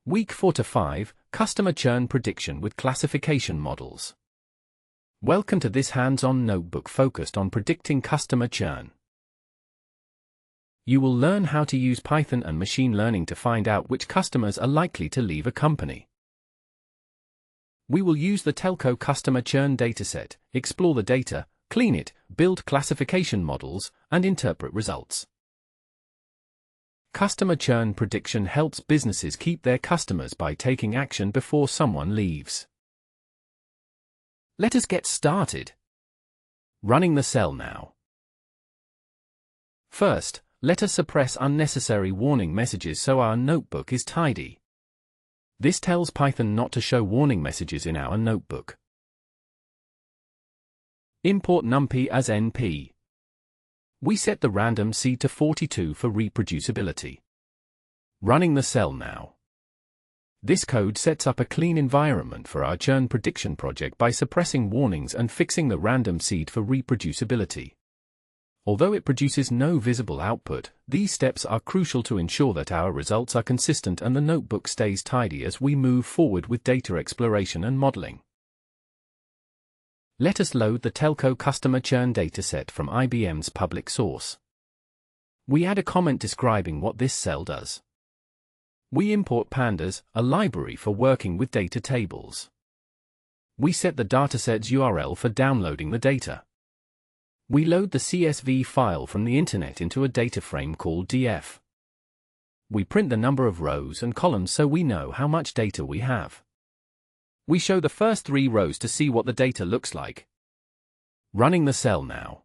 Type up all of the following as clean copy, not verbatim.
Week 4 to 5, Customer Churn Prediction with Classification Models. Welcome to this hands-on notebook focused on predicting customer churn. You will learn how to use Python and machine learning to find out which customers are likely to leave a company. We will use the telco customer churn dataset, explore the data, clean it, build classification models, and interpret results. Customer churn prediction helps businesses keep their customers by taking action before someone leaves. Let us get started. Running the cell now. First, let us suppress unnecessary warning messages so our notebook is tidy. This tells Python not to show warning messages in our notebook. Import numpy as np. We set the random seed to 42 for reproducibility. Running the cell now. This code sets up a clean environment for our churn prediction project by suppressing warnings and fixing the random seed for reproducibility. Although it produces no visible output, these steps are crucial to ensure that our results are consistent and the notebook stays tidy as we move forward with data exploration and modeling. Let us load the telco customer churn dataset from IBM's public source. We add a comment describing what this cell does. We import pandas, a library for working with data tables. We set the dataset's URL for downloading the data. We load the CSV file from the internet into a data frame called df. We print the number of rows and columns so we know how much data we have. We show the first 3 rows to see what the data looks like. Running the cell now.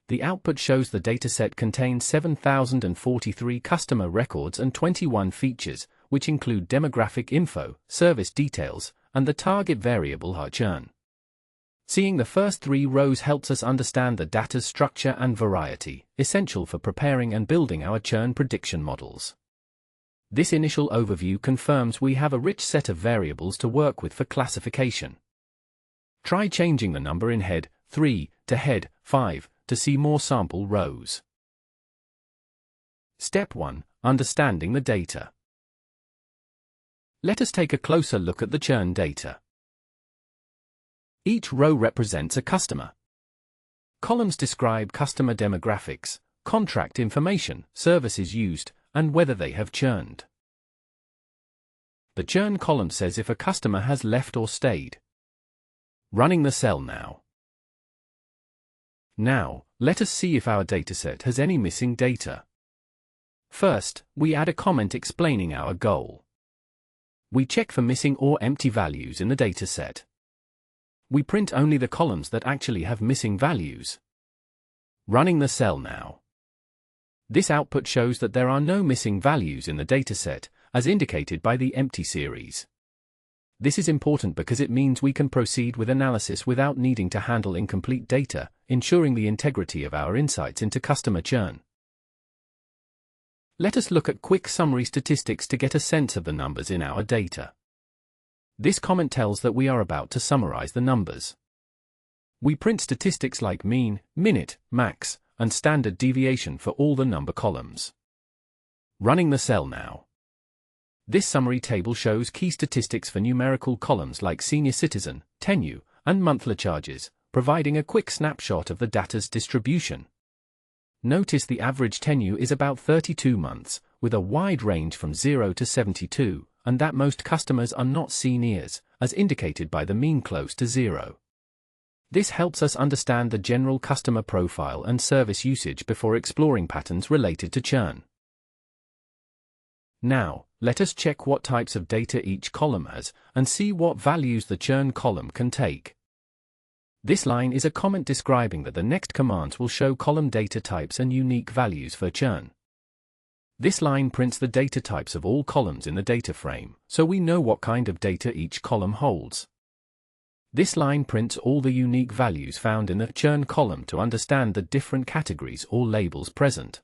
The output shows the dataset contains 7,043 customer records and 21 features, which include demographic info, service details, and the target variable our churn. Seeing the first 3 rows helps us understand the data's structure and variety, essential for preparing and building our churn prediction models. This initial overview confirms we have a rich set of variables to work with for classification. Try changing the number in head 3 to head 5 to see more sample rows. Step 1. Understanding the data. Let us take a closer look at the churn data. Each row represents a customer. Columns describe customer demographics, contract information, services used, and whether they have churned. The churn column says if a customer has left or stayed. Running the cell now. Now, let us see if our dataset has any missing data. First, we add a comment explaining our goal. We check for missing or empty values in the dataset. We print only the columns that actually have missing values. Running the cell now. This output shows that there are no missing values in the dataset, as indicated by the empty series. This is important because it means we can proceed with analysis without needing to handle incomplete data, ensuring the integrity of our insights into customer churn. Let us look at quick summary statistics to get a sense of the numbers in our data. This comment tells that we are about to summarize the numbers. We print statistics like mean, minute, max, and standard deviation for all the number columns. Running the cell now. This summary table shows key statistics for numerical columns like senior citizen, tenure, and monthly charges, providing a quick snapshot of the data's distribution. Notice the average tenure is about 32 months, with a wide range from 0 to 72, and that most customers are not seniors, as indicated by the mean close to 0. This helps us understand the general customer profile and service usage before exploring patterns related to churn. Now, let us check what types of data each column has, and see what values the churn column can take. This line is a comment describing that the next commands will show column data types and unique values for churn. This line prints the data types of all columns in the data frame, so we know what kind of data each column holds. This line prints all the unique values found in the churn column to understand the different categories or labels present.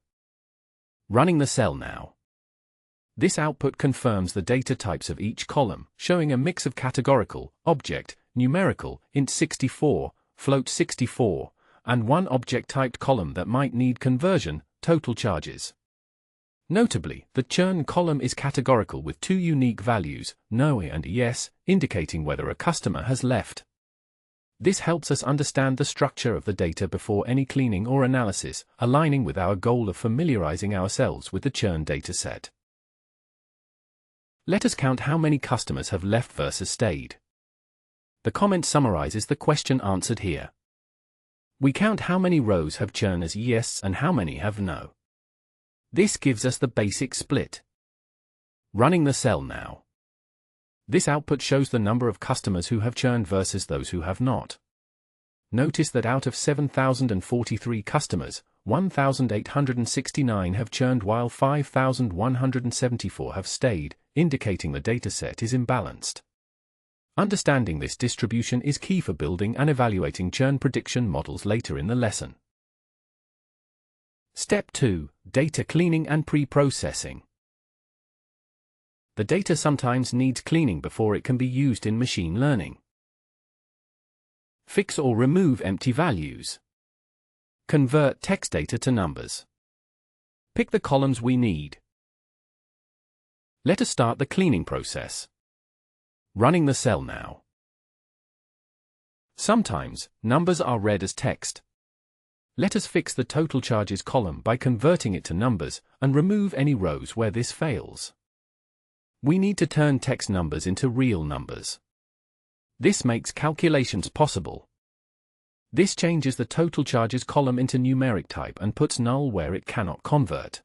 Running the cell now. This output confirms the data types of each column, showing a mix of categorical, object, numerical, int 64, float 64, and one object-typed column that might need conversion, total charges. Notably, the churn column is categorical with two unique values, no and yes, indicating whether a customer has left. This helps us understand the structure of the data before any cleaning or analysis, aligning with our goal of familiarizing ourselves with the churn dataset. Let us count how many customers have left versus stayed. The comment summarizes the question answered here. We count how many rows have churn as yes and how many have no. This gives us the basic split. Running the cell now. This output shows the number of customers who have churned versus those who have not. Notice that out of 7,043 customers, 1,869 have churned while 5,174 have stayed, indicating the dataset is imbalanced. Understanding this distribution is key for building and evaluating churn prediction models later in the lesson. Step 2. Data cleaning and pre-processing. The data sometimes needs cleaning before it can be used in machine learning. Fix or remove empty values. Convert text data to numbers. Pick the columns we need. Let us start the cleaning process. Running the cell now. Sometimes, numbers are read as text. Let us fix the total charges column by converting it to numbers, and remove any rows where this fails. We need to turn text numbers into real numbers. This makes calculations possible. This changes the total charges column into numeric type and puts null where it cannot convert.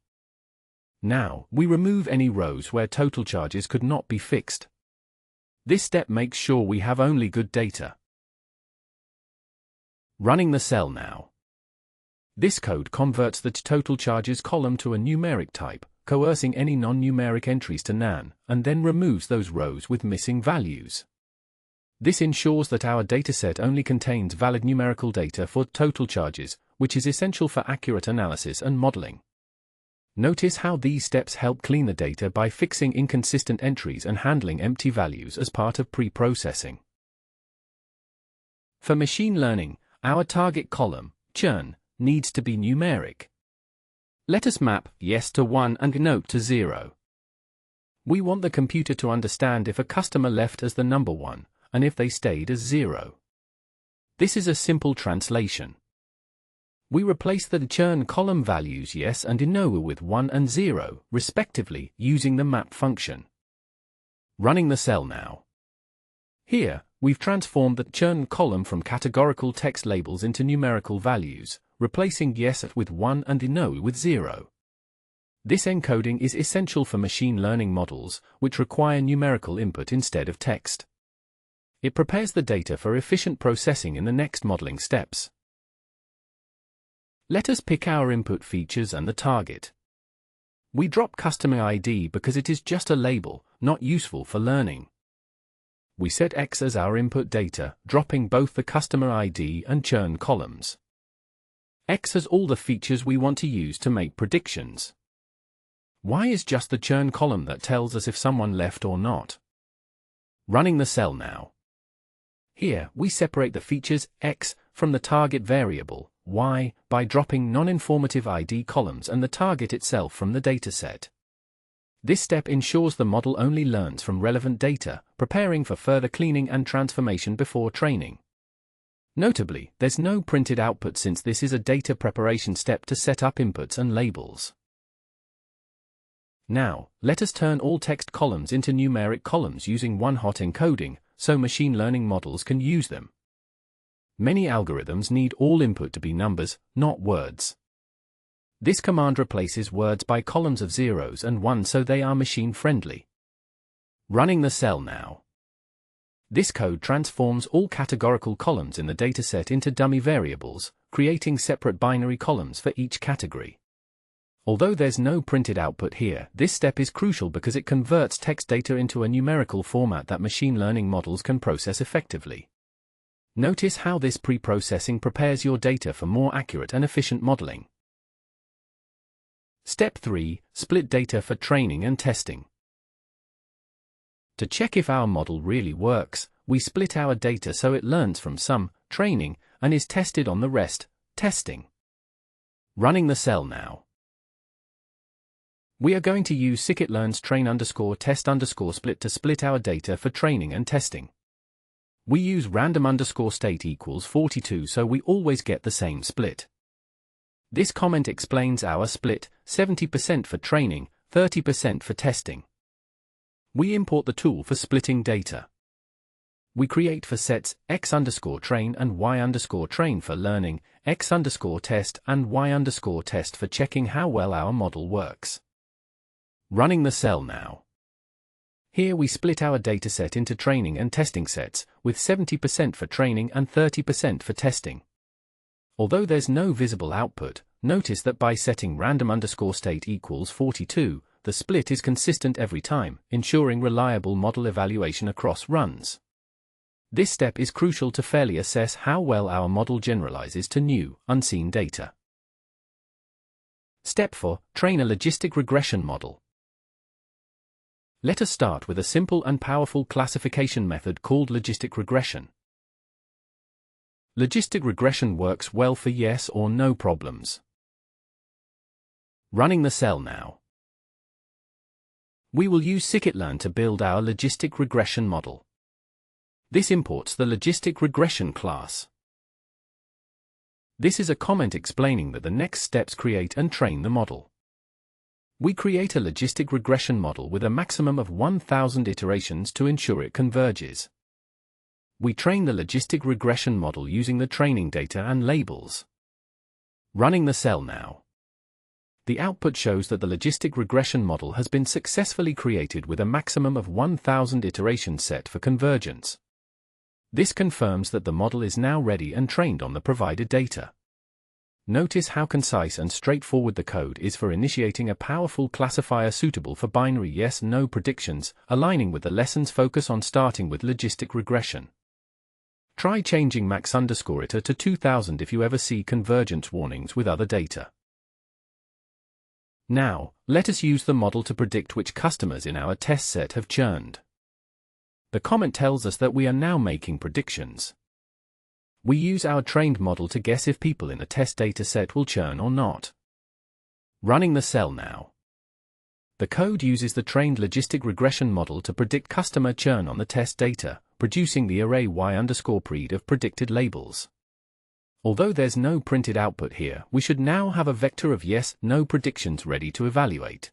Now, we remove any rows where total charges could not be fixed. This step makes sure we have only good data. Running the cell now. This code converts the total charges column to a numeric type, coercing any non-numeric entries to nan, and then removes those rows with missing values. This ensures that our dataset only contains valid numerical data for total charges, which is essential for accurate analysis and modeling. Notice how these steps help clean the data by fixing inconsistent entries and handling empty values as part of pre-processing. For machine learning, our target column, churn, needs to be numeric. Let us map yes to 1 and no to 0. We want the computer to understand if a customer left as the number 1, and if they stayed as 0. This is a simple translation. We replace the churn column values yes and no with 1 and 0, respectively, using the map function. Running the cell now. Here, we've transformed the churn column from categorical text labels into numerical values, replacing yes with 1 and no with 0. This encoding is essential for machine learning models, which require numerical input instead of text. It prepares the data for efficient processing in the next modeling steps. Let us pick our input features and the target. We drop customer ID because it is just a label, not useful for learning. We set X as our input data, dropping both the customer ID and churn columns. X has all the features we want to use to make predictions. Y is just the churn column that tells us if someone left or not. Running the cell now. Here, we separate the features X from the target variable, Y, by dropping non-informative ID columns and the target itself from the dataset. This step ensures the model only learns from relevant data, preparing for further cleaning and transformation before training. Notably, there's no printed output since this is a data preparation step to set up inputs and labels. Now, let us turn all text columns into numeric columns using one-hot encoding, so machine learning models can use them. Many algorithms need all input to be numbers, not words. This command replaces words by columns of zeros and ones so they are machine-friendly. Running the cell now. This code transforms all categorical columns in the dataset into dummy variables, creating separate binary columns for each category. Although there's no printed output here, this step is crucial because it converts text data into a numerical format that machine learning models can process effectively. Notice how this pre-processing prepares your data for more accurate and efficient modeling. Step 3. Split data for training and testing. To check if our model really works, we split our data so it learns from some, training, and is tested on the rest, testing. Running the cell now. We are going to use scikit-learn's train_test_split to split our data for training and testing. We use random_state equals 42 so we always get the same split. This comment explains our split, 70% for training, 30% for testing. We import the tool for splitting data. We create for sets x_train and y_train for learning, x_test and y_test for checking how well our model works. Running the cell now. Here we split our dataset into training and testing sets, with 70% for training and 30% for testing. Although there's no visible output, notice that by setting random_state equals 42, the split is consistent every time, ensuring reliable model evaluation across runs. This step is crucial to fairly assess how well our model generalizes to new, unseen data. Step 4. Train a logistic regression model. Let us start with a simple and powerful classification method called logistic regression. Logistic regression works well for yes or no problems. Running the cell now. We will use scikit-learn to build our logistic regression model. This imports the logistic regression class. This is a comment explaining that the next steps create and train the model. We create a logistic regression model with a maximum of 1,000 iterations to ensure it converges. We train the logistic regression model using the training data and labels. Running the cell now. The output shows that the logistic regression model has been successfully created with a maximum of 1,000 iterations set for convergence. This confirms that the model is now ready and trained on the provided data. Notice how concise and straightforward the code is for initiating a powerful classifier suitable for binary yes-no predictions, aligning with the lesson's focus on starting with logistic regression. Try changing max_iter to 2000 if you ever see convergence warnings with other data. Now, let us use the model to predict which customers in our test set have churned. The comment tells us that we are now making predictions. We use our trained model to guess if people in the test data set will churn or not. Running the cell now. The code uses the trained logistic regression model to predict customer churn on the test data, producing the array y_pred of predicted labels. Although there's no printed output here, we should now have a vector of yes-no predictions ready to evaluate.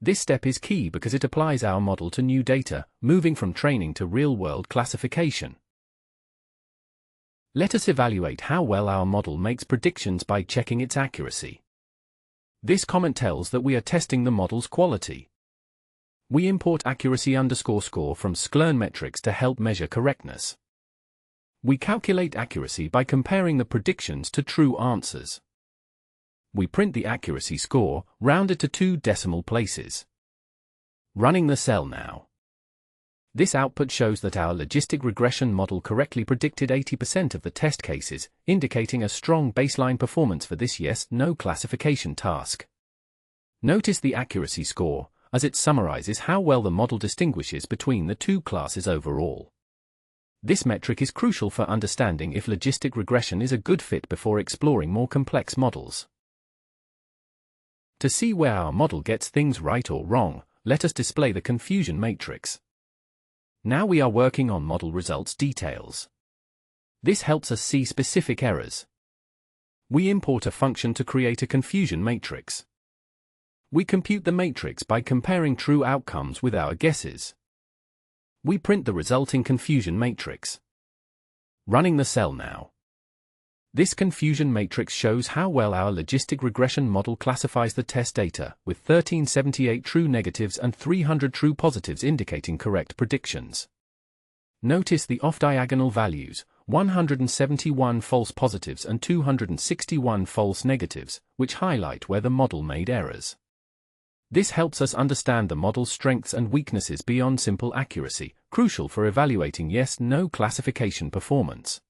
This step is key because it applies our model to new data, moving from training to real-world classification. Let us evaluate how well our model makes predictions by checking its accuracy. This comment tells that we are testing the model's quality. We import accuracy_score from scikit-learn metrics to help measure correctness. We calculate accuracy by comparing the predictions to true answers. We print the accuracy score, rounded to 2 decimal places. Running the cell now. This output shows that our logistic regression model correctly predicted 80% of the test cases, indicating a strong baseline performance for this yes-no classification task. Notice the accuracy score, as it summarizes how well the model distinguishes between the two classes overall. This metric is crucial for understanding if logistic regression is a good fit before exploring more complex models. To see where our model gets things right or wrong, let us display the confusion matrix. Now we are working on model results details. This helps us see specific errors. We import a function to create a confusion matrix. We compute the matrix by comparing true outcomes with our guesses. We print the resulting confusion matrix. Running the cell now. This confusion matrix shows how well our logistic regression model classifies the test data, with 1378 true negatives and 300 true positives indicating correct predictions. Notice the off-diagonal values, 171 false positives and 261 false negatives, which highlight where the model made errors. This helps us understand the model's strengths and weaknesses beyond simple accuracy, crucial for evaluating yes-no classification performance.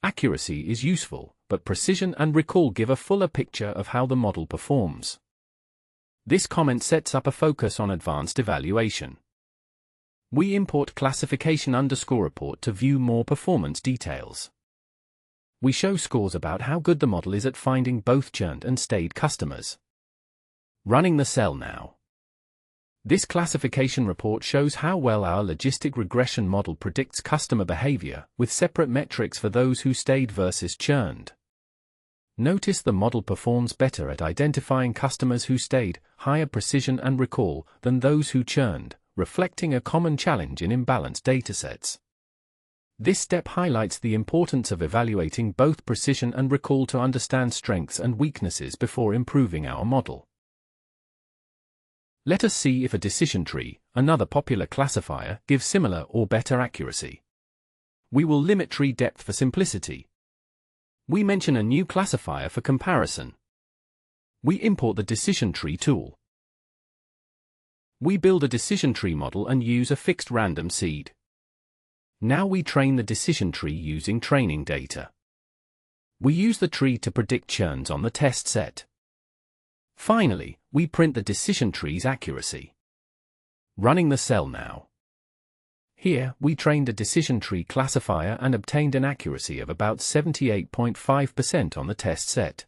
Accuracy is useful, but precision and recall give a fuller picture of how the model performs. This comment sets up a focus on advanced evaluation. We import classification_report to view more performance details. We show scores about how good the model is at finding both churned and stayed customers. Running the cell now. This classification report shows how well our logistic regression model predicts customer behavior, with separate metrics for those who stayed versus churned. Notice the model performs better at identifying customers who stayed, higher precision and recall, than those who churned, reflecting a common challenge in imbalanced datasets. This step highlights the importance of evaluating both precision and recall to understand strengths and weaknesses before improving our model. Let us see if a decision tree, another popular classifier, gives similar or better accuracy. We will limit tree depth for simplicity. We mention a new classifier for comparison. We import the decision tree tool. We build a decision tree model and use a fixed random seed. Now we train the decision tree using training data. We use the tree to predict churns on the test set. Finally, we print the decision tree's accuracy. Running the cell now. Here, we trained a decision tree classifier and obtained an accuracy of about 78.5% on the test set.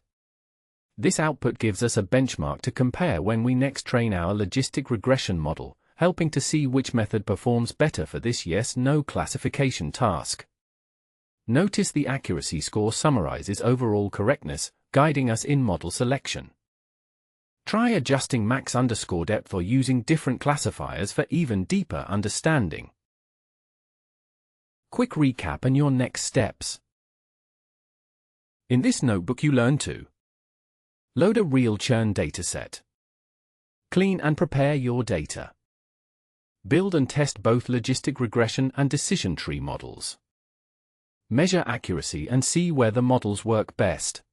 This output gives us a benchmark to compare when we next train our logistic regression model, helping to see which method performs better for this yes/no classification task. Notice the accuracy score summarizes overall correctness, guiding us in model selection. Try adjusting max_depth or using different classifiers for even deeper understanding. Quick recap and your next steps. In this notebook you learn to load a real churn dataset. Clean and prepare your data. Build and test both logistic regression and decision tree models. Measure accuracy and see where the models work best.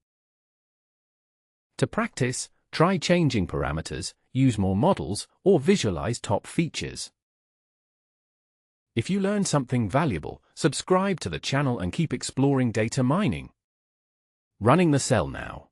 To practice, try changing parameters, use more models, or visualize top features. If you learned something valuable, subscribe to the channel and keep exploring data mining. Running the cell now.